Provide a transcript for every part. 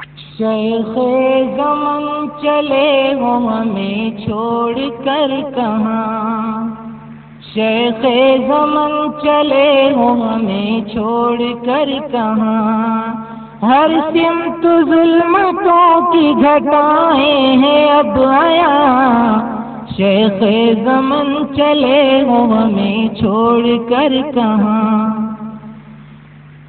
شیخ زمن چلے ہو ہمیں چھوڑ کر کہاں، شیخ زمن چلے ہو ہمیں چھوڑ کر کہاں، ہر سمت ظلمتوں کی گھٹائیں ہیں اب عیاں، شیخ زمن چلے ہو ہمیں چھوڑ کر کہاں۔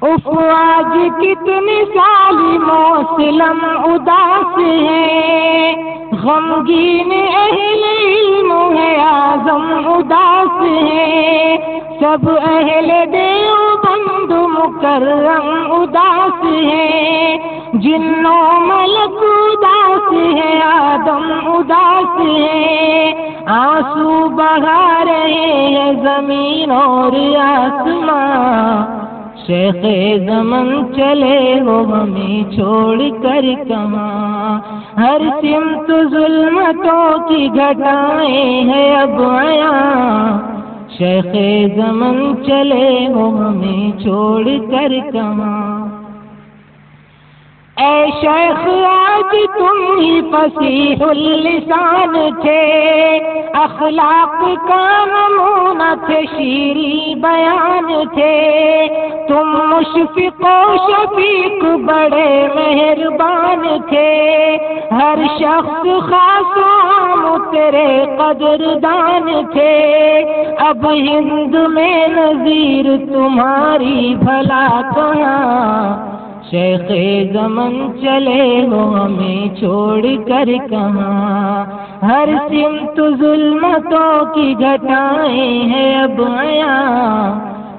اف آج کتنی سالی موسلم اداس ہے، غمگین اہل علم ہے اعظم اداس ہے، سب اہل دیوبند مکرم اداس ہے، جنوں ملک اداس ہے آدم اداس ہے، آنسو بہا رہے ہیں زمین اور آسمان، شیخ زمن چلے ہو ہمیں چھوڑ کر کہاں، ہر سمت ظلمتوں کی گھٹائیں ہیں اب عیاں، شیخ زمن چلے ہو ہمیں چھوڑ کر کہاں۔ اے شیخ آج تم ہی فصیح اللسان تھے، اخلاق کا نمونہ تھے، شیریں بیان تھے، تم مشفق و شفیق بڑے مہربان تھے، ہر شخص خاص و عام تیرے قدردان تھے، اب ہند میں نظیر تمہاری بھلا کہاں، شیخ زمن چلے ہو ہمیں چھوڑ کر کہاں، ہر سمت ظلمتوں کی گھٹائیں ہیں اب عیاں،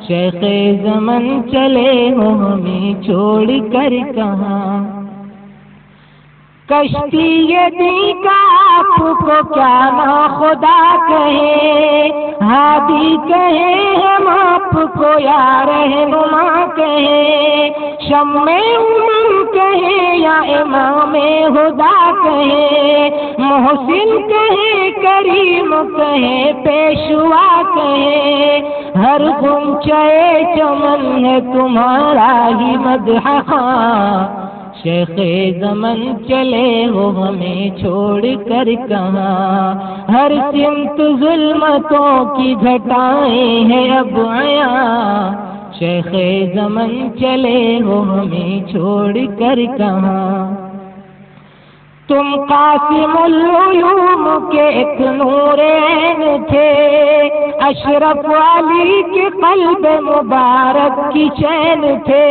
شیخ زمن چلے ہو ہمیں چھوڑ کر کہاں۔ کشتی یہ دی کا آپ کو کیا نا خدا کہے، ہادی کہے ہم آپ کو یا رہنما کہے، شمع امم کہے یا امام ہدا کہے، محسن کہے کریم کہے پیشوا کہے، ہر غنچے چمن ہے تمہارا ہی مدح خواں، شیخ زمن چلے ہو ہمیں چھوڑ کر کہاں، ہر سمت ظلمتوں کی گھٹائیں ہیں اب عیاں، شیخ زمن چلے ہو ہمیں چھوڑ کر کہاں۔ تم قاسم العلوم کے ایک نور عین تھے، اشرف علی کے قلب مبارک کی چین تھے،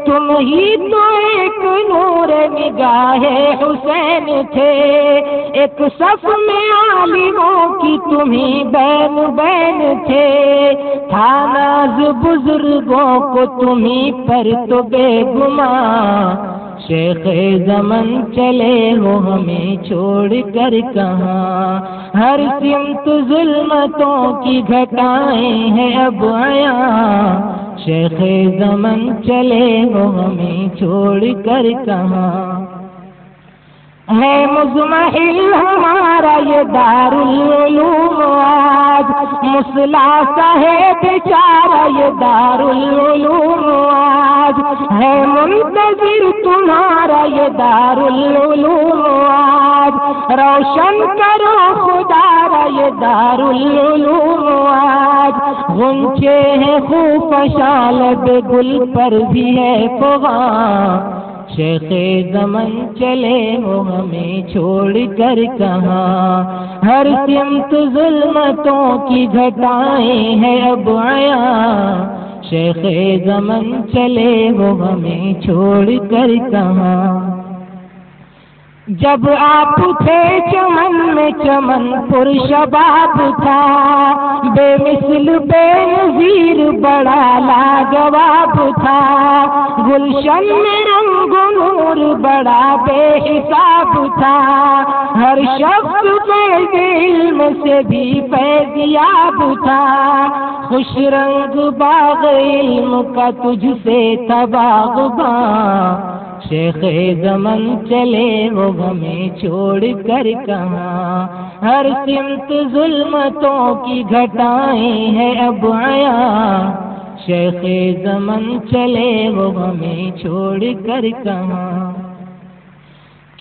تم ہی تو ایک نور نگاہ حسین تھے، ایک صف میں عالموں کی تمہیں بین بین تھے، تھا ناز بزرگوں کو تمہیں پر تو بے گمان، شیخ زمن چلے ہو ہمیں چھوڑ کر کہاں، ہر سمت ظلمتوں کی گھٹائیں ہیں اب عیاں، شیخ زمن چلے ہو ہمیں چھوڑ کر کہاں۔ ہے مزمحل ہمارا یہ دارالعلوم آج، مسلح سا ہے بیچارہ یہ دارالعلوم آج، ہے منتظر تمہارا یہ دارالعلوم آج، روشن کرو خدا را یہ دارالعلوم آج، غنچے ہیں خوب شالب گل پر بھی ہے فغاں، شیخ زمن چلے ہو ہمیں چھوڑ کر کہاں، ہر سمت ظلمتوں کی گھٹائیں ہیں اب عیاں، شیخ زمن چلے ہو ہمیں چھوڑ کر کہاں۔ جب آپ تھے چمن میں چمن پر شباب تھا، بے مثل بے نظیر بڑا لاجواب تھا، گلشن میں رنگ و نور بڑا بے حساب تھا، ہر شخص فیض علم سے بھی فیضیاب تھا، خوش رنگ باغ علم کا تجھ سے تھا باغباں، شیخ زمن چلے ہو ہمیں چھوڑ کر کہاں، ہر سمت ظلمتوں کی گھٹائیں ہیں اب عیاں، شیخ زمن چلے ہو ہمیں چھوڑ کر کہاں۔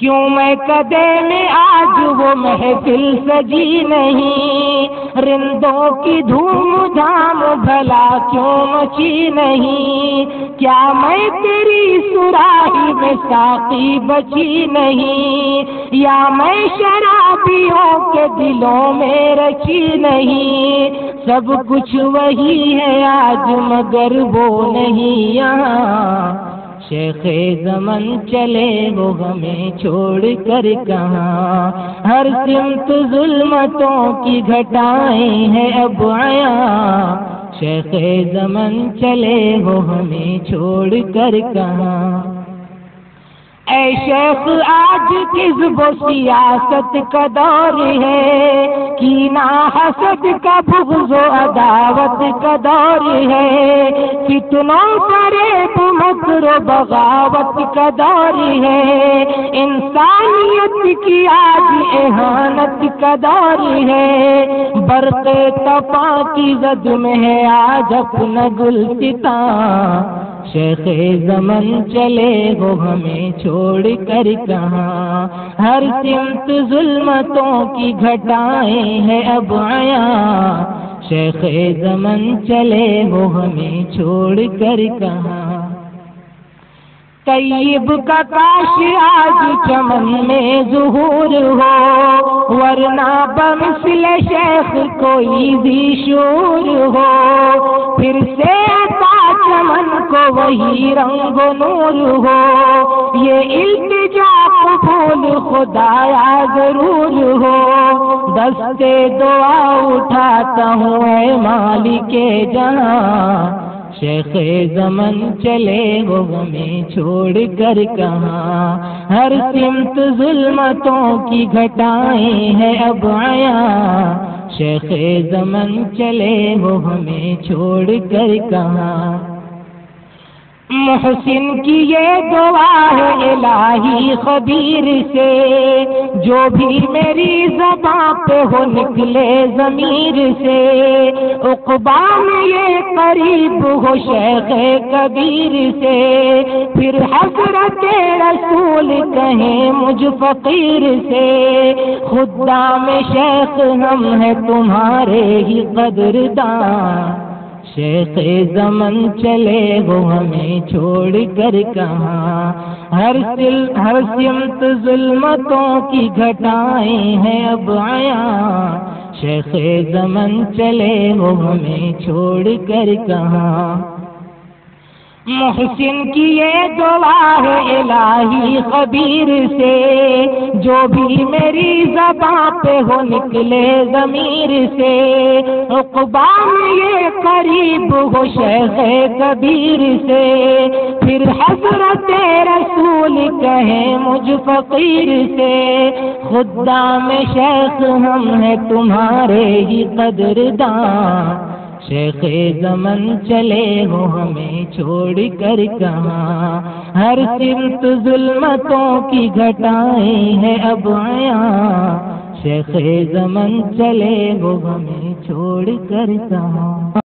کیوں میں کدے میں آج وہ محفل سجی نہیں، رندوں کی دھوم دھام بھلا کیوں مچی نہیں، کیا میں تیری صراحی میں ساقی بچی نہیں، یا میں شرابیوں کے دلوں میں رچی نہیں، سب کچھ وہی ہے آج مگر وہ نہیں یہاں، شیخ زمن چلے وہ ہمیں چھوڑ کر کہاں، ہر سمت ظلمتوں کی گھٹائیں ہیں اب عیاں، شیخ زمن چلے وہ ہمیں چھوڑ کر کہاں۔ اے شیخ آج حزب و سیاست کا دور ہے، کینہ حسد کا بغض و عداوت کا دور ہے، فتنوں فریب مکر و بغاوت کا دور ہے، انسانیت کی آج اہانت کا دور ہے، برق تپاں کی زد میں ہے آج اپنا گلستاں، شیخ زمن چلے وہ ہمیں چھوڑ کر کہاں، ہر سمت ظلمتوں کی گھٹائیں ہیں اب عیاں، شیخ زمن چلے وہ ہمیں چھوڑ کر کہاں۔ طیب کا کاش آج چمن میں ظہور ہو، ورنہ بمثل شیخ کوئی ذی شعور ہو، پھر سے عطا چمن کو وہی رنگ و نور ہو، یہ التجا قبول خدایا ضرور ہو، دستے دعا اٹھاتا ہوں اے مالک جہاں، شیخ زمن چلے وہ ہمیں چھوڑ کر کہاں، ہر سمت ظلمتوں کی گھٹائیں ہیں اب عیاں، شیخ زمن چلے وہ ہمیں چھوڑ کر کہاں۔ محسن کی یہ دعا ہے الہی خبیر سے، جو بھی میری زبان پہ ہو نکلے ضمیر سے، عقبا میں یہ قریب ہو شیخ کبیر سے، پھر حضرت رسول کہیں مجھ فقیر سے، خدام شیخ ہم ہیں تمہارے ہی قدرداں، شیخ زمن چلے وہ ہمیں چھوڑ کر کہاں، ہر سمت ظلمتوں کی گھٹائیں ہیں اب عیاں، شیخ زمن چلے وہ ہمیں چھوڑ کر کہاں۔ محسن کی یہ دعا ہے الہی خبیر سے، جو بھی میری زبان پہ ہو نکلے ضمیر سے، عقبا میں یہ قریب ہو شیخ کبیر سے، پھر حضرت رسول کہیں مجھ فقیر سے، خدام شیخ ہم ہیں تمہارے ہی قدرداں، شیخ زمن چلے وہ ہمیں چھوڑ کر کہاں، ہر سمت ظلمتوں کی گھٹائیں ہیں اب عیاں، شیخ زمن چلے وہ ہمیں چھوڑ کر کہاں۔